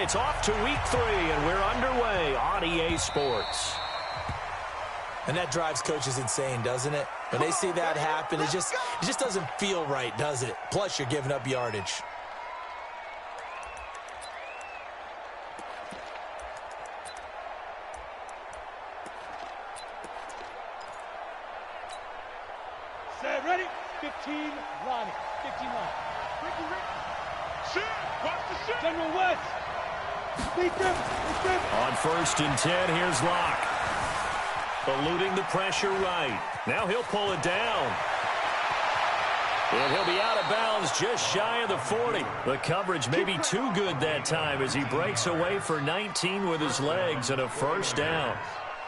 it's off to week 3, and we're underway on EA Sports. And that drives coaches insane, doesn't it? When they see that happen, it just doesn't feel right, does it? Plus, you're giving up yardage. Set, ready? 15, Ronnie. 15 line. Ricky. Shit! Watch the shit! General West! Beat them! On 1st and 10, here's Locke. Eluding the pressure right. Now he'll pull it down. And he'll be out of bounds just shy of the 40. The coverage may be too good that time as he breaks away for 19 with his legs and a 1st down.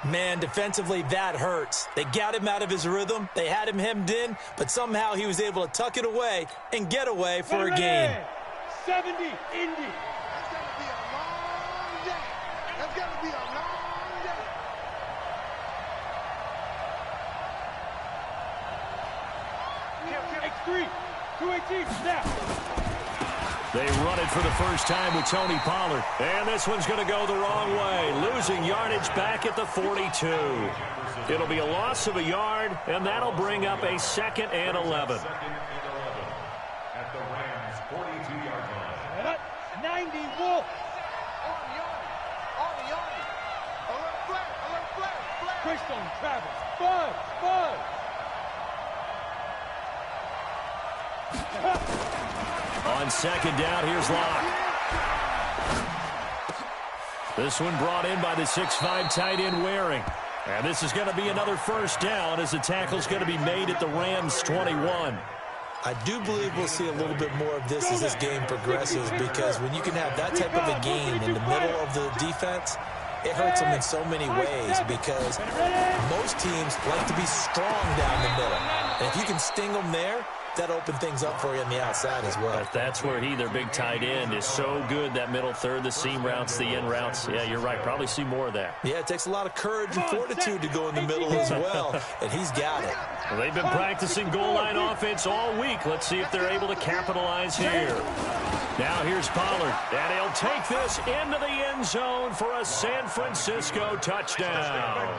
Man, defensively, that hurts. They got him out of his rhythm. They had him hemmed in, but somehow he was able to tuck it away and get away for a gain. 70, Indy. That's going to be a long day. That's going to be a long day. X3, 218, snap. They run it for the first time with Tony Pollard. And this one's going to go the wrong way, losing yardage back at the 42. It'll be a loss of a yard, and that'll bring up a 2nd and 11. At the Rams' 42-yard line. 90, Wolf. On the yard. Alert flag. Christian, Travis. Buzz. On 2nd down, here's Locke. This one brought in by the 6'5" tight end Waring. And this is going to be another 1st down as the tackle's going to be made at the Rams' 21. I do believe we'll see a little bit more of this as this game progresses, because when you can have that type of a gain in the middle of the defense, it hurts them in so many ways, because most teams like to be strong down the middle. And if you can sting them there, that open things up for you on the outside as well. But that's where their big tight end, is so good, that middle third, the seam routes, the in routes. Yeah, you're right. Probably see more of that. Yeah, it takes a lot of courage and fortitude to go in the middle as well, and he's got it. Well, they've been practicing goal line offense all week. Let's see if they're able to capitalize here. Now here's Pollard, and he'll take this into the end zone for a San Francisco touchdown.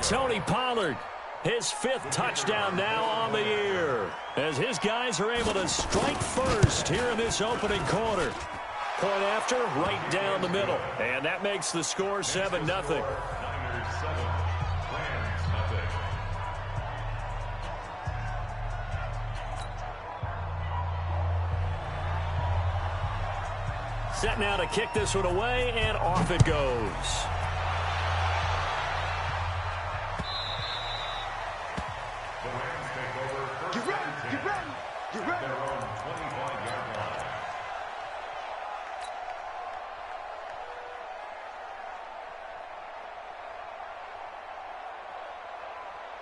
Tony Pollard, his 5th touchdown now on the year, as his guys are able to strike first here in this opening quarter. Point after, right down the middle. And that makes the score 7-0. Niners 7, Rams nothing. Set now to kick this one away, and off it goes. The Rams take over first and 10. Their own 25-yard line.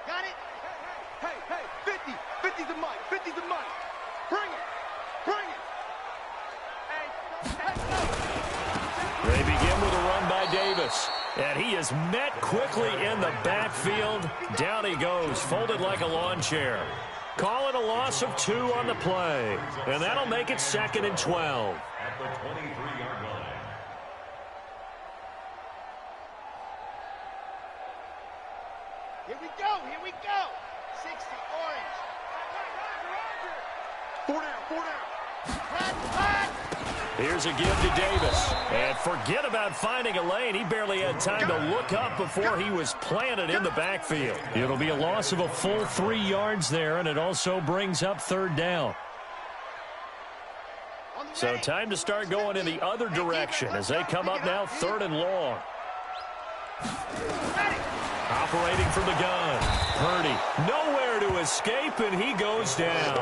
Got it? Hey, 50. 50's the money. 50's the money. Bring it. They begin with a run by Davis. And he is met quickly in the backfield. Down he goes, folded like a lawn chair. Call it a loss of 2 on the play. And that'll make it 2nd and 12. At the 23-yard line. Here we go. 60, orange. Four down. Here's a give to Davis. And forget about finding a lane. He barely had time to look up before he was planted in the backfield. It'll be a loss of a full 3 yards there, and it also brings up 3rd down. So time to start going in the other direction as they come up now 3rd and long. Operating from the gun. Purdy nowhere to escape, and he goes down.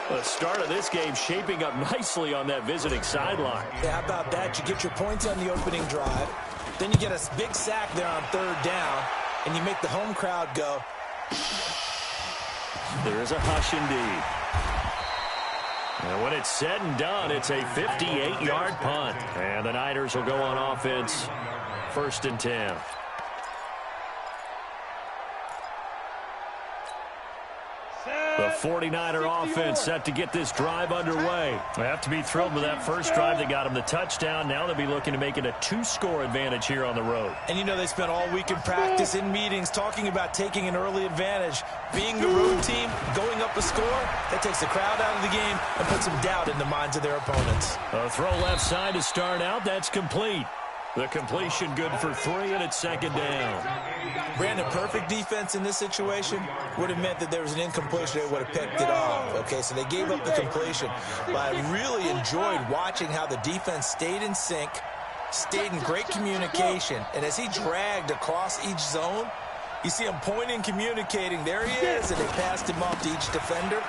The start of this game shaping up nicely on that visiting sideline. Yeah, how about that? You get your points on the opening drive, then you get a big sack there on 3rd down, and you make the home crowd go. There is a hush indeed. And when it's said and done, it's a 58-yard punt. And the Niners will go on offense, 1st and 10. Set. The 49er offense set to get this drive underway. They have to be thrilled with that first drive that got them the touchdown. Now they'll be looking to make it a 2-score advantage here on the road. And you know they spent all week in practice, in meetings, talking about taking an early advantage. Being the road team, going up a score, that takes the crowd out of the game and puts some doubt in the minds of their opponents. A throw left side to start out. That's complete. The completion good for 3, and it's second down. Brandon, perfect defense in this situation would have meant that there was an incompletion. They would have picked it off. Okay, so they gave up the completion. But I really enjoyed watching how the defense stayed in sync, stayed in great communication. And as he dragged across each zone, you see him pointing, communicating. There he is, and they passed him off to each defender.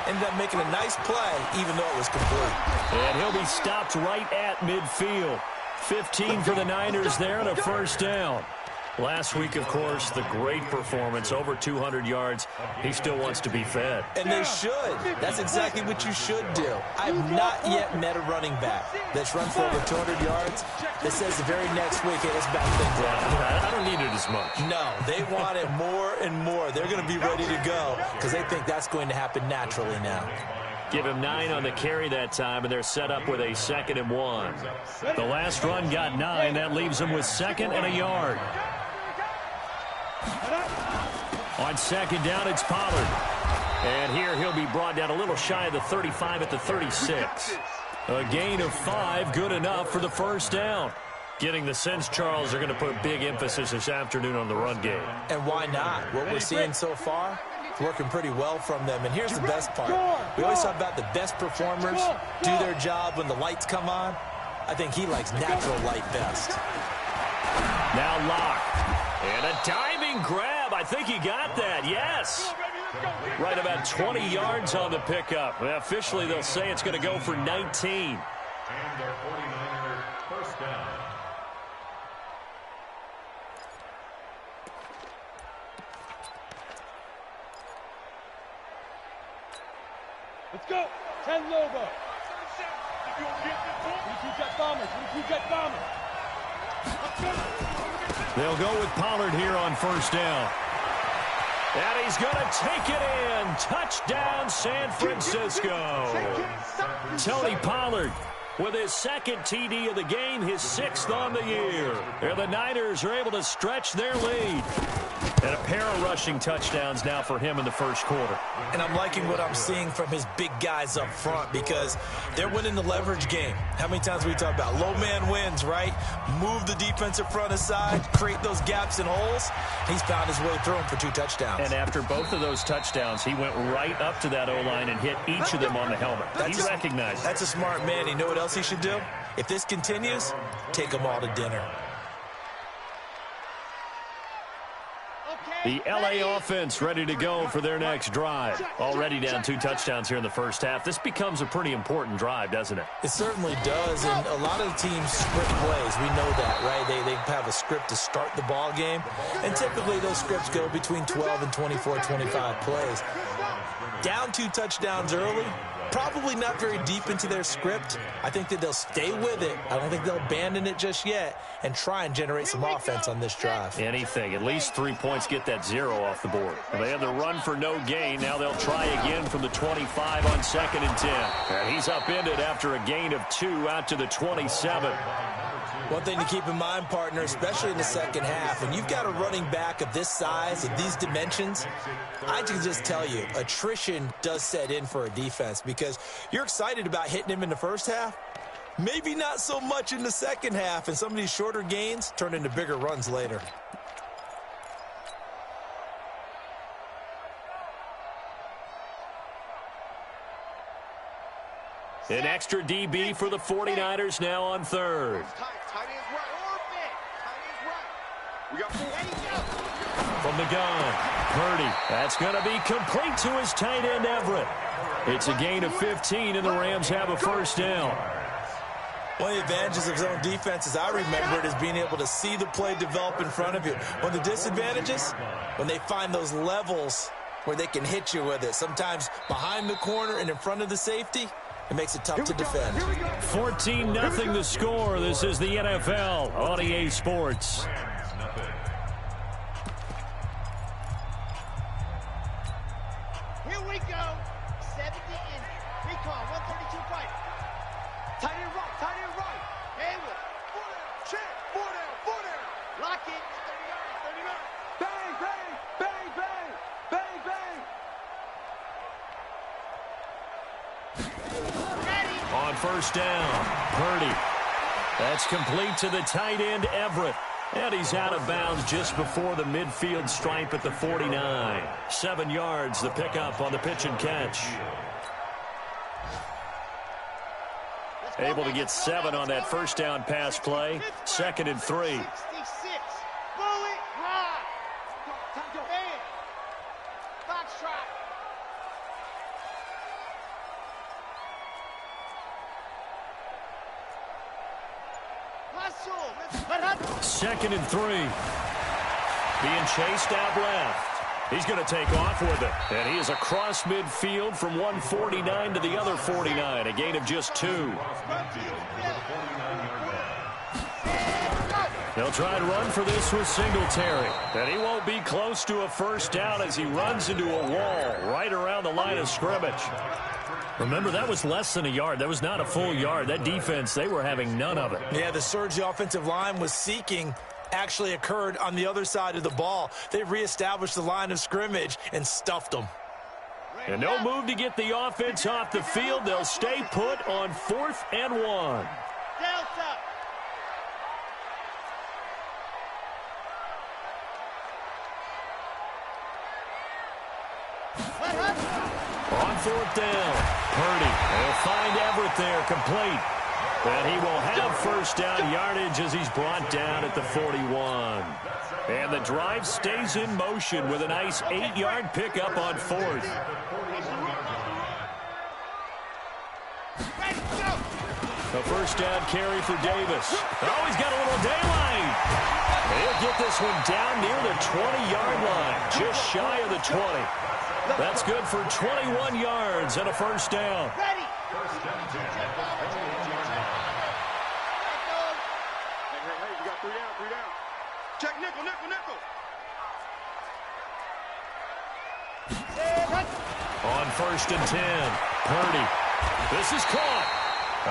Ended up making a nice play, even though it was complete. And he'll be stopped right at midfield. 15 for the Niners there and a first down. Last week, of course, the great performance, over 200 yards. He still wants to be fed. And they should. That's exactly what you should do. I've not yet met a running back that's run for over 200 yards that says the very next week, hey, let's back things up. I don't need it as much. No, they want it more and more. They're going to be ready to go because they think that's going to happen naturally now. Give him 9 on the carry that time, and they're set up with a 2nd and 1. The last run got 9. That leaves them with 2nd and a yard. On second down, it's Pollard. And here he'll be brought down a little shy of the 35 at the 36. A gain of 5, good enough for the first down. Getting the sense, Charles, are going to put big emphasis this afternoon on the run game. And why not? What we're seeing so far, it's working pretty well from them. And here's the best part. We always talk about the best performers do their job when the lights come on. I think he likes natural light best. Now Locke. And a diving grab. I think he got that. Yes. Right about 20 yards on the pickup. Well, officially, they'll say it's going to go for 19. And their 49er first down. Let's go. 10 Lobo. 22 Jet Bombers. 22 Jet Bombers. They'll go with Pollard here on first down. And he's going to take it in. Touchdown, San Francisco. Tony Pollard with his 2nd TD of the game, his 6th on the year. And the Niners are able to stretch their lead. And a pair of rushing touchdowns now for him in the first quarter. And I'm liking what I'm seeing from his big guys up front because they're winning the leverage game. How many times we talk about low man wins, right? Move the defensive front aside, create those gaps and holes. He's found his way through them for 2 touchdowns. And after both of those touchdowns, he went right up to that O-line and hit each of them on the helmet. He recognized it. That's a smart man. You know what else he should do? If this continues, take them all to dinner. The L.A. offense ready to go for their next drive. Already down 2 touchdowns here in the first half. This becomes a pretty important drive, doesn't it? It certainly does, and a lot of the teams script plays. We know that, right? They have a script to start the ball game, and typically those scripts go between 12 and 24, 25 plays. Down 2 touchdowns early, probably not very deep into their script. I think that they'll stay with it. I don't think they'll abandon it just yet and try and generate some offense on this drive. Anything. At least 3 points, get that 0 off the board. They had the run for no gain. Now they'll try again from the 25 on 2nd and 10. And he's upended after a gain of 2 out to the 27. One thing to keep in mind, partner, especially in the second half, when you've got a running back of this size, of these dimensions, I can just tell you, attrition does set in for a defense because you're excited about hitting him in the first half. Maybe not so much in the second half, and some of these shorter gains turn into bigger runs later. An extra DB for the 49ers now on 3rd. Tight end's right. Or big. Tight end's right. We got 4. From the gun, Purdy. That's going to be complete to his tight end, Everett. It's a gain of 15, and the Rams have a first down. One of the advantages of zone defense, as I remember it, is being able to see the play develop in front of you. One of the disadvantages, when they find those levels where they can hit you with it, sometimes behind the corner and in front of the safety, it makes it tough to defend. 14-0 the score. This is the NFL on EA Sports. Here we on first down. Purdy. That's complete to the tight end, Everett. And he's out of bounds just before the midfield stripe at the 49. 7 yards, the pickup on the pitch and catch. Able to get 7 on that first down pass play. 2nd and 3. Second and 3. Being chased out left. He's going to take off with it. And he is across midfield from 149 to the other 49. A gain of just 2. They'll try and run for this with Singletary. And he won't be close to a first down as he runs into a wall right around the line of scrimmage. Remember, that was less than a yard. That was not a full yard. That defense, they were having none of it. Yeah, the surge the offensive line was seeking actually occurred on the other side of the ball. They reestablished the line of scrimmage and stuffed them. And no move to get the offense off the field. They'll stay put on 4th and 1. Delta. On 4th down, Purdy. They'll find Everett there, complete. And he will have first down yardage as he's brought down at the 41. And the drive stays in motion with a nice 8-yard pickup on 4th. A first down carry for Davis. Oh, he's got a little daylight. He'll get this one down near the 20-yard line, just shy of the 20. That's good for 21 yards and a first down. Ready. Hey, you got 3 down. Check nickel. On 1st and 10, Purdy. This is caught.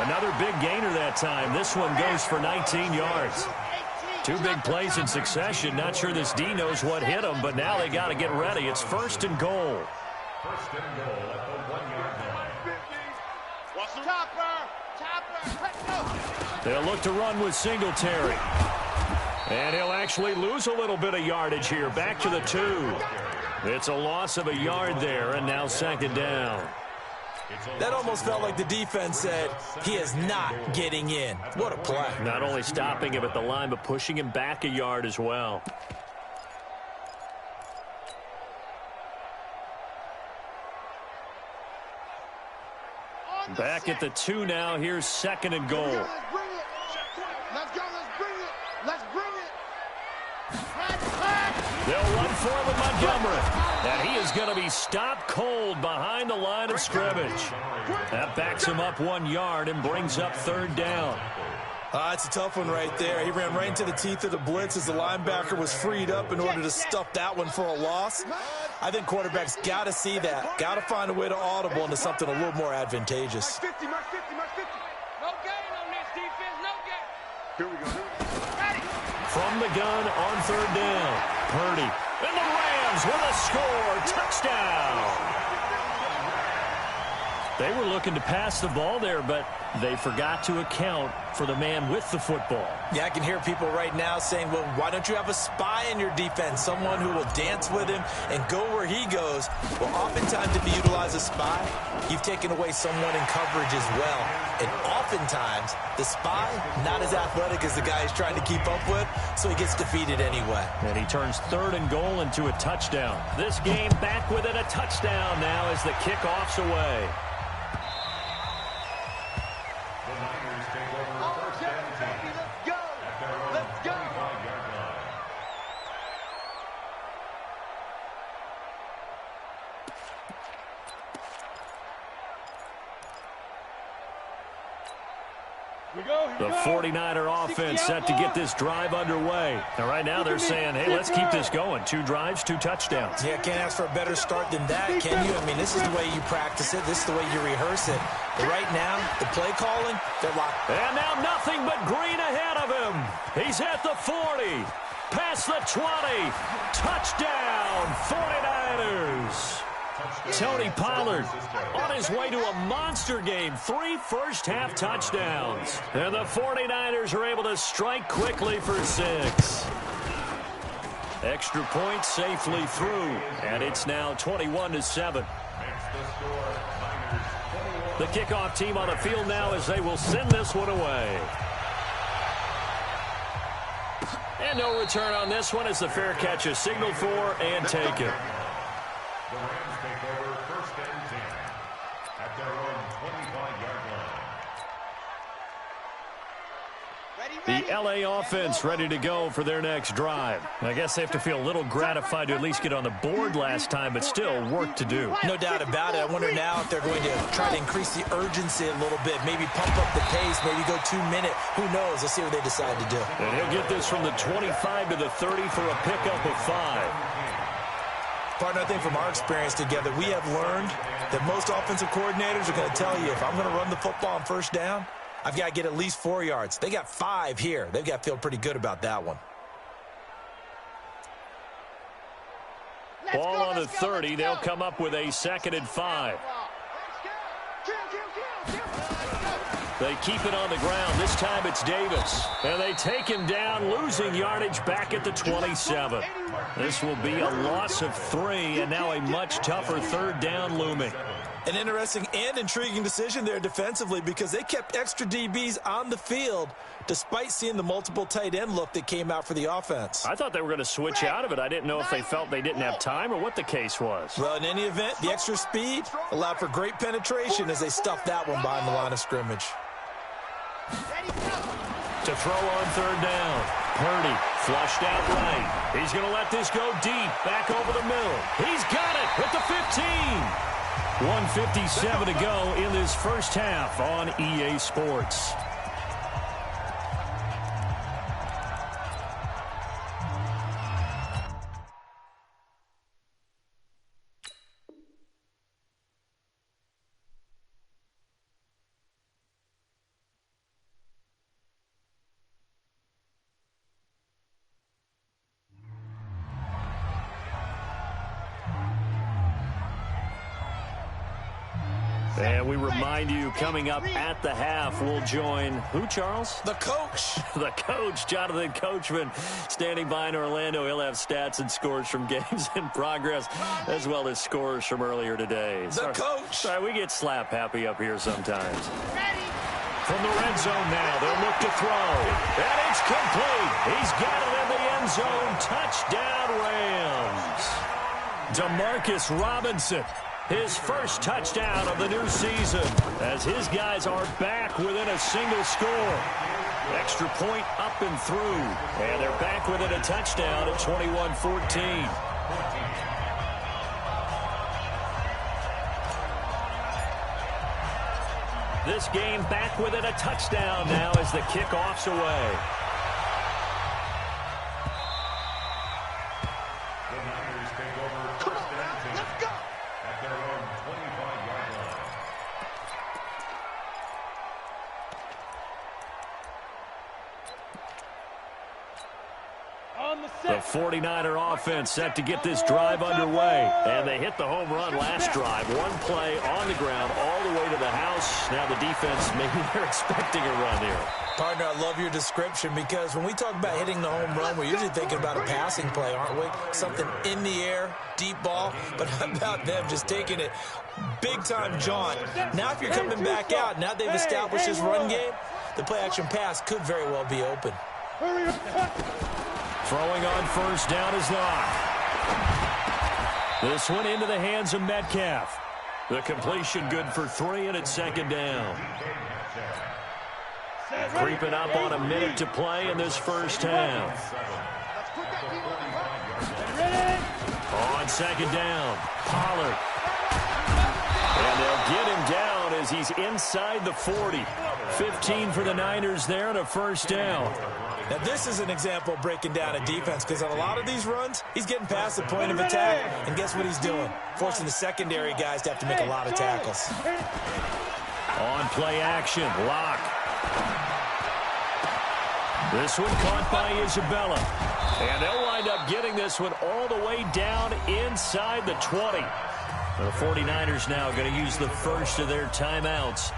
Another big gainer that time. This one goes for 19 yards. 2 big plays in succession. Not sure this D knows what hit them, but now they got to get ready. It's 1st and goal. 1st and goal at the 1-yard line. Chopper. They'll look to run with Singletary. And he'll actually lose a little bit of yardage here. Back to the 2. It's a loss of a yard there, and now 2nd down. That almost felt like the defense said, he is not getting in. What a play. Not only stopping him at the line, but pushing him back a yard as well. Back at the 2 now. Here's 2nd and goal. Let's bring it. They'll run for it with Montgomery. And he is going to be stopped cold behind the line of scrimmage. That backs him up 1 yard and brings up 3rd down. It's a tough one right there. He ran right into the teeth of the blitz as the linebacker was freed up in order to stuff that one for a loss. I think quarterbacks got to see that. Got to find a way to audible into something a little more advantageous. Mark 50. No gain on this defense, no gain. Here we go. Ready. From the gun on 3rd down, Purdy. And the Rams with a score. Touchdown. They were looking to pass the ball there, but they forgot to account for the man with the football. Yeah, I can hear people right now saying, well, why don't you have a spy in your defense, someone who will dance with him and go where he goes? Well, oftentimes if you utilize a spy, you've taken away someone in coverage as well. And oftentimes, the spy, not as athletic as the guy he's trying to keep up with, so he gets defeated anyway. And he turns 3rd and goal into a touchdown. This game back within a touchdown now as the kickoff's away. Let's go. The 49er offense set to get this drive underway. And right now they're saying, hey, let's keep this going. 2 drives, 2 touchdowns. Yeah, can't ask for a better start than that, can you? I mean, this is the way you practice it. This is the way you rehearse it. But right now, the play calling, they're locked. And now nothing but green ahead of him. He's at the 40. Past the 20. Touchdown, 49ers. Tony Pollard on his way to a monster game. 3 first-half touchdowns. And the 49ers are able to strike quickly for 6. Extra point safely through. And it's now 21-7. The kickoff team on the field now as they will send this one away. And no return on this one as the fair catch is signaled for and taken. The Rams take over 1st and 10 at their own 25-yard line. The L.A. offense ready to go for their next drive. I guess they have to feel a little gratified to at least get on the board last time, but still work to do. No doubt about it. I wonder now if they're going to try to increase the urgency a little bit, maybe pump up the pace, maybe go 2-minute. Who knows? Let's see what they decide to do. And he'll get this from the 25 to the 30 for a pickup of 5. Partner, I think from our experience together, we have learned that most offensive coordinators are going to tell you, if I'm going to run the football on 1st down, I've got to get at least 4 yards. They got 5 here. They've got to feel pretty good about that one. Ball on the 30. They'll come up with a 2nd and 5. They keep it on the ground. This time it's Davis. And they take him down, losing yardage back at the 27. This will be a loss of 3, and now a much tougher 3rd down looming. An interesting and intriguing decision there defensively because they kept extra DBs on the field despite seeing the multiple tight end look that came out for the offense. I thought they were going to switch out of it. I didn't know if they felt they didn't have time or what the case was. Well, in any event, the extra speed allowed for great penetration as they stuffed that one behind the line of scrimmage. To throw on 3rd down. Purdy flushed out right. He's going to let this go deep. Back over the middle. He's got it at the 15. 1:57 to go in this first half on EA Sports. And we remind you, coming up at the half, we'll join who, Charles? The coach. The coach, Jonathan Coachman, standing by in Orlando. He'll have stats and scores from games in progress, as well as scores from earlier today. Coach. Sorry, we get slap happy up here sometimes. From the red zone now, they'll look to throw. And it's complete. He's got it in the end zone. Touchdown, Rams. Demarcus Robinson. His first touchdown of the new season as his guys are back within a single score. Extra point up and through. And they're back within a touchdown at 21-14. This game back within a touchdown now as the kickoff's away. The 49er offense set to get this drive underway. And they hit the home run last drive. One play on the ground all the way to the house. Now the defense, maybe they're expecting a run here. Partner, I love your description because when we talk about hitting the home run, we're usually thinking about a passing play, aren't we? Something in the air, deep ball. But how about them just taking it big-time jaunt? Now if you're coming back out, now they've established this run game, the play-action pass could very well be open. Throwing on first down is Locke. This one into the hands of Metcalf. The completion good for 3, and it's 2nd down. Creeping up on a minute to play in this first half. On 2nd down, Pollard. And they'll get him down as he's inside the 40. 15 for the Niners there and a first down. Now, this is an example of breaking down a defense because on a lot of these runs, he's getting past the point of attack, and guess what he's doing? Forcing the secondary guys to have to make a lot of tackles. On play action, Locke. This one caught by Isabella. And they'll wind up getting this one all the way down inside the 20. The 49ers now going to use the first of their timeouts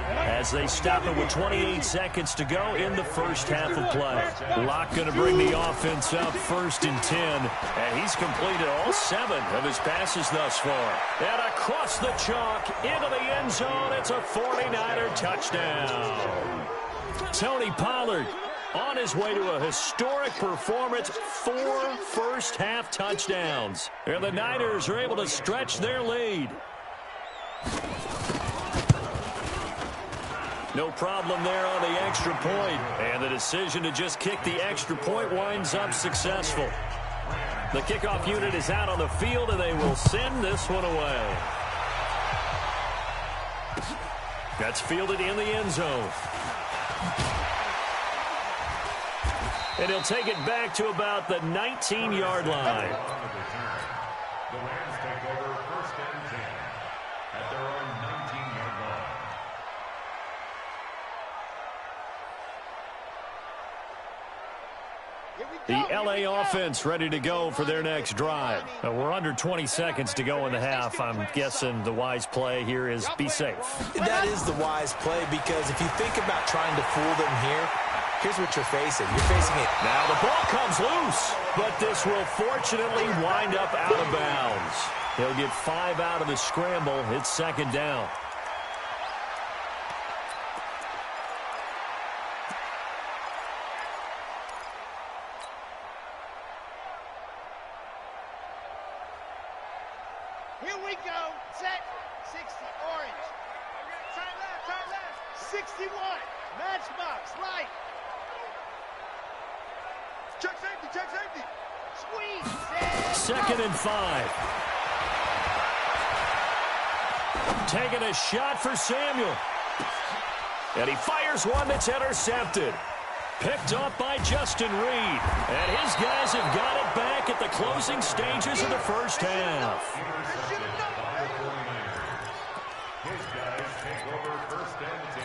as they stop it with 28 seconds to go in the first half of play. Locke going to bring the offense up 1st and 10, and he's completed all 7 of his passes thus far. And across the chalk into the end zone, it's a 49er touchdown. Tony Pollard on his way to a historic performance, 4 first-half touchdowns. And the Niners are able to stretch their lead. No problem there on the extra point. And the decision to just kick the extra point winds up successful. The kickoff unit is out on the field, and they will send this one away. That's fielded in the end zone. And he'll take it back to about the 19-yard line. The Rams take over 1st and 10 at their own 19-yard line. The LA offense ready to go for their next drive. We're under 20 seconds to go in the half. I'm guessing the wise play here is be safe. That is the wise play, because if you think about trying to fool them here, here's what you're facing. You're facing it. Now the ball comes loose, but this will fortunately wind up out of bounds. He'll get 5 out of the scramble. It's 2nd down. Here we go. Set. 60. Orange. Turn left. 61. Matchbox. Light. Check safety. Squeeze. 2nd and 5. Taking a shot for Samuel. And he fires one that's intercepted. Picked up by Justin Reed. And his guys have got it back at the closing stages of the first half. His guys take over 1st and 10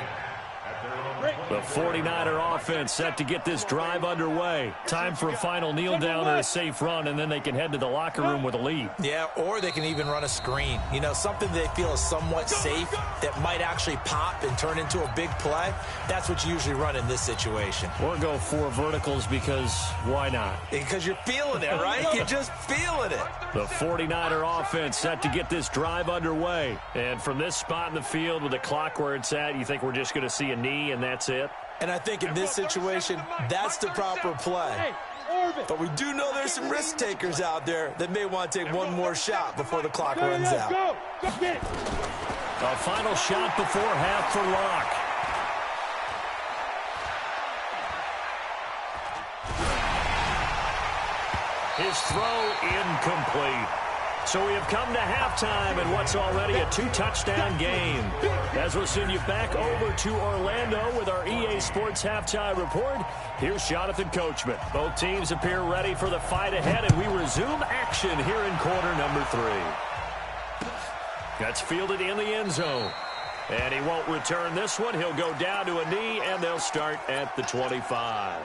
at their own. The 49er offense set to get this drive underway. Time for a final kneel down or a safe run, and then they can head to the locker room with a lead. Yeah, or they can even run a screen. You know, something they feel is somewhat safe that might actually pop and turn into a big play. That's what you usually run in this situation. Or go 4 verticals, because why not? Because you're feeling it, right? You're just feeling it. The 49er offense set to get this drive underway. And from this spot in the field with the clock where it's at, you think we're just going to see a knee and that's it? And I think in this situation, that's the proper play. But we do know there's some risk takers out there that may want to take one more shot before the clock runs out. A final shot before half for Locke. His throw incomplete. So we have come to halftime in what's already a 2-touchdown game. As we'll send you back over to Orlando with our EA Sports Halftime Report, here's Jonathan Coachman. Both teams appear ready for the fight ahead, and we resume action here in quarter number 3. That's fielded in the end zone. And he won't return this one. He'll go down to a knee, and they'll start at the 25.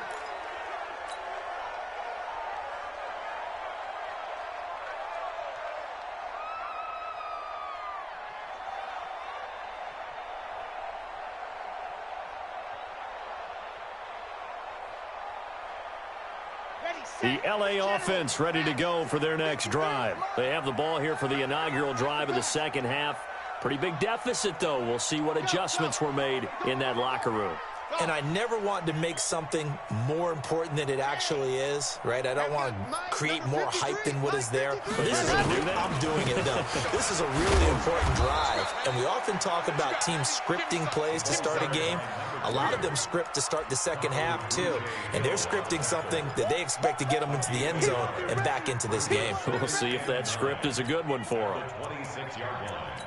The LA offense ready to go for their next drive. They have the ball here for the inaugural drive of the second half. Pretty big deficit, though. We'll see what adjustments were made in that locker room. And I never want to make something more important than it actually is, right? I don't want to create more hype than what is there. But this is I'm doing it, though. This is a really important drive. And we often talk about teams scripting plays to start a game. A lot of them script to start the second half, too. And they're scripting something that they expect to get them into the end zone and back into this game. We'll see if that script is a good one for them. 26-yard line.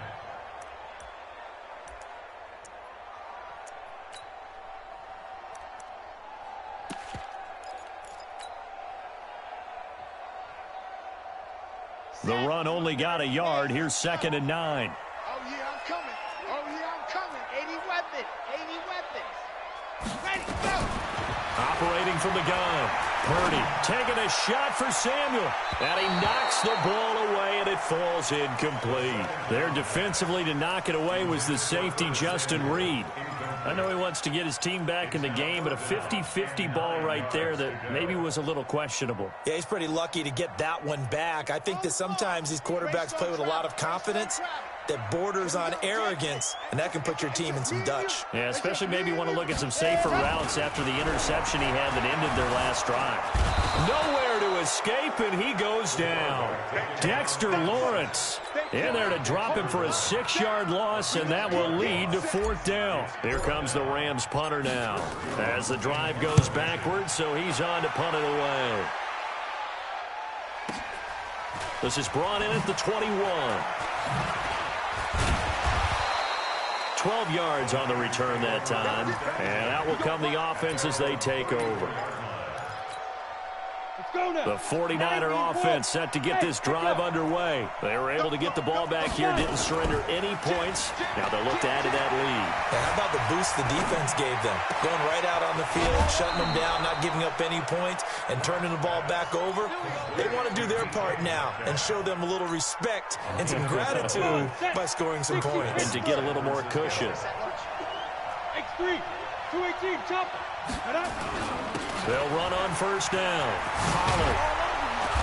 The run only got a yard. Here's 2nd and 9. Oh, yeah, I'm coming. Oh, yeah, I'm coming. 80 weapons. 80 weapons. Ready, go. Operating from the gun. Purdy taking a shot for Samuel. And he knocks the ball away, and it falls incomplete. There defensively to knock it away was the safety, Justin Reed. I know he wants to get his team back in the game, but a 50-50 ball right there that maybe was a little questionable. Yeah, he's pretty lucky to get that one back. I think that sometimes these quarterbacks play with a lot of confidence that borders on arrogance, and that can put your team in some Dutch. Yeah, especially maybe want to look at some safer routes after the interception he had that ended their last drive. Nowhere to escape, and he goes down. Dexter Lawrence in there to drop him for a 6-yard loss, and that will lead to 4th down. Here comes the Rams punter now as the drive goes backwards, so he's on to punt it away. This is brought in at the 21. 12 yards on the return that time. And out will come the offense as they take over. The 49er offense set to get this drive underway. They were able to get the ball back here, didn't surrender any points. Now they'll look to add to that lead. Yeah, how about the boost the defense gave them? Going right out on the field, shutting them down, not giving up any points, and turning the ball back over. They want to do their part now and show them a little respect and some gratitude by scoring some points. And to get a little more cushion. X3, 218, chop. They'll run on 1st down. Pollard.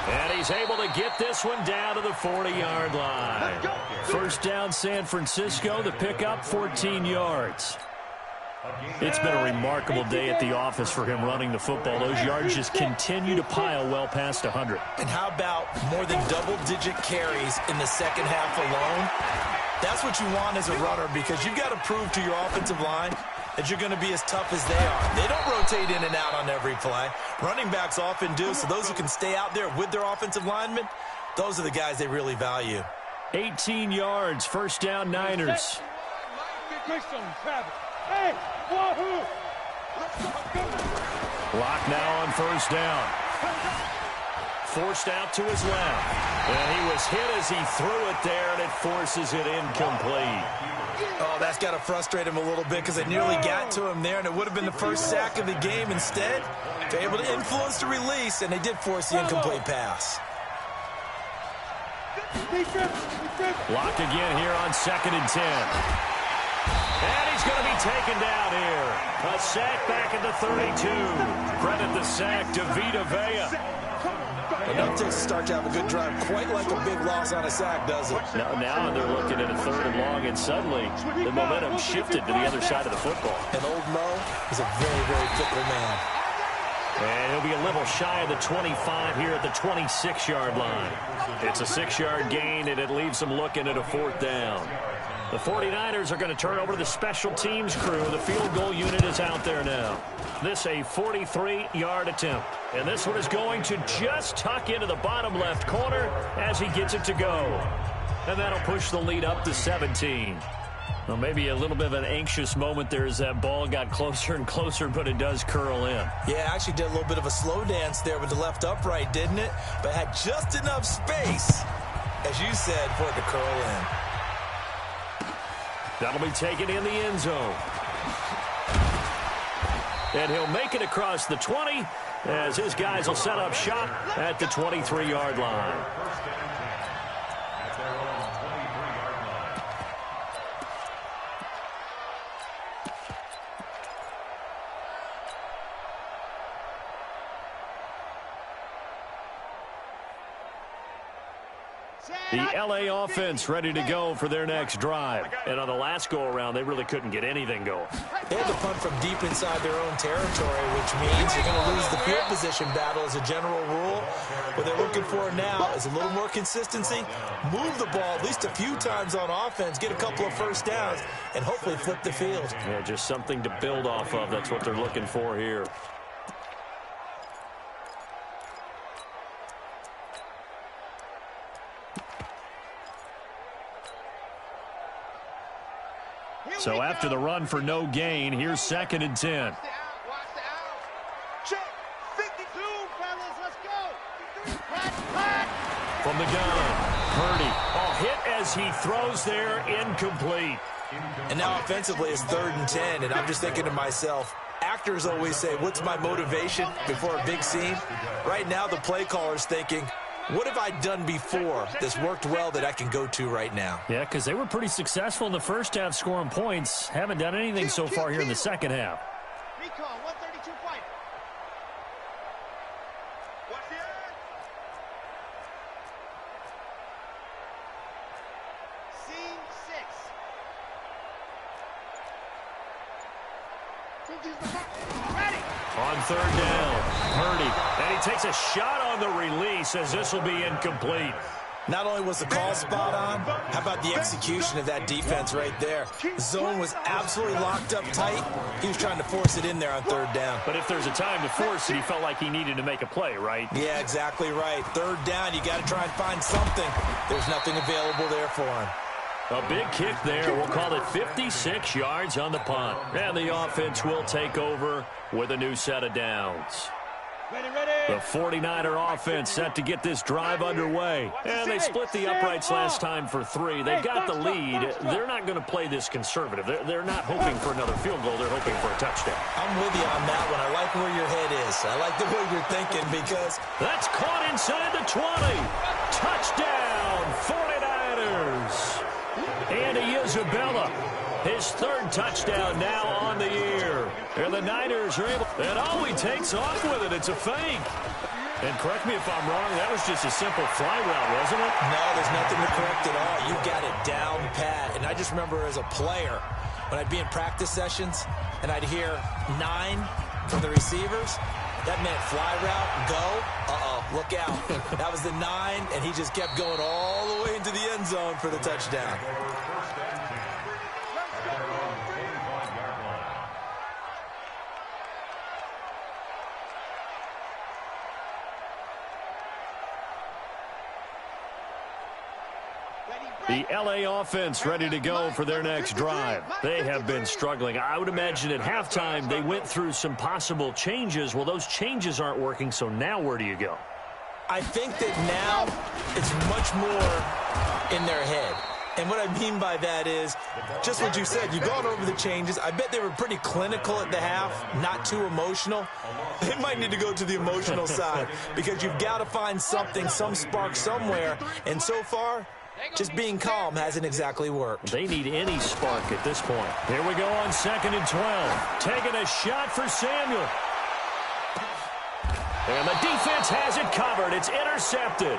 And he's able to get this one down to the 40-yard line. 1st down, San Francisco. The pickup, 14 yards. It's been a remarkable day at the office for him running the football. Those yards just continue to pile well past 100. And how about more than double-digit carries in the second half alone? That's what you want as a runner, because you've got to prove to your offensive line that you're going to be as tough as they are. They don't rotate in and out on every play. Running backs often do, so those who can stay out there with their offensive linemen, those are the guys they really value. 18 yards, 1st down, Niners. Hey, wahoo! Lock now on 1st down. Forced out to his left. And he was hit as he threw it there, and it forces it incomplete. Oh, that's got to frustrate him a little bit because they nearly got to him there, and it would have been the first sack of the game. Instead, they're able to influence the release, and they did force the incomplete pass. Lock again here on 2nd and 10. And he's going to be taken down here. A sack back at the 32. Credit the sack to Vita Vea. Enough to start to have a good drive, quite like a big loss on a sack, does it? Now they're looking at a 3rd and long, and suddenly the momentum shifted to the other side of the football. And old Mo is a very, very fickle man. And he'll be a little shy of the 25 here at the 26-yard line. It's a 6-yard gain, and it leaves them looking at a 4th down. The 49ers are going to turn over to the special teams crew. The field goal unit is out there now. This a 43-yard attempt. And this one is going to just tuck into the bottom left corner as he gets it to go. And that'll push the lead up to 17. Well, maybe a little bit of an anxious moment there as that ball got closer and closer, but it does curl in. Yeah, actually did a little bit of a slow dance there with the left upright, didn't it? But had just enough space, as you said, for it to curl in. That'll be taken in the end zone. And he'll make it across the 20 as his guys will set up shop at the 23-yard line. The L.A. offense ready to go for their next drive. And on the last go-around, they really couldn't get anything going. They had to punt from deep inside their own territory, which means you're going to lose the field position battle as a general rule. What they're looking for now is a little more consistency, move the ball at least a few times on offense, get a couple of 1st downs, and hopefully flip the field. Yeah, just something to build off of. That's what they're looking for here. So after the run for no gain, here's 2nd and 10. Check. 52, fellas, let's go. From the gun, Purdy. Oh, hit as he throws there, incomplete. And now offensively it's 3rd and 10, and I'm just thinking to myself, actors always say, what's my motivation before a big scene? Right now, the play caller's thinking, what have I done before that's worked well that I can go to right now? Yeah, because they were pretty successful in the first half scoring points. Haven't done anything so far here in the second half. Recon, 132 fighter. Watch the end. Scene 6. Ready. On third down, Purdy. And he takes a shot on the release as this will be incomplete. Not only was the call spot on, how about the execution of that defense right there? The zone was absolutely locked up tight. He was trying to force it in there on third down. But if there's a time to force it, he felt like he needed to make a play, right? Yeah, exactly right. Third down, you got to try and find something. There's nothing available there for him. A big kick there. We'll call it 56 yards on the punt. And the offense will take over with a new set of downs. The 49er offense set to get this drive underway. And they split the uprights last time for 3. They've got the lead. They're not going to play this conservative. They're not hoping for another field goal. They're hoping for a touchdown. I'm with you on that one. I like where your head is. I like the way you're thinking because... That's caught inside the 20. Touchdown, 49ers. Andy Isabella, his third touchdown now on the year. And the Niners are able, and he takes off with it. It's a fake. And correct me if I'm wrong, that was just a simple fly route, wasn't it? No, there's nothing to correct at all. You got it down pat. And I just remember as a player, when I'd be in practice sessions, and I'd hear 9 from the receivers, that meant fly route, go, look out. That was the 9, and he just kept going all the way into the end zone for the touchdown. The LA offense ready to go for their next drive. They have been struggling. I would imagine at halftime they went through some possible changes. Well, those changes aren't working, so now where do you go? I think that now it's much more in their head. And what I mean by that is just what you said. You've gone over the changes. I bet they were pretty clinical at the half, not too emotional. They might need to go to the emotional side because you've got to find something, some spark somewhere. And so far, just being calm hasn't exactly worked. They need any spark at this point. Here we go on 2nd and 12. Taking a shot for Samuel. And the defense has it covered. It's intercepted.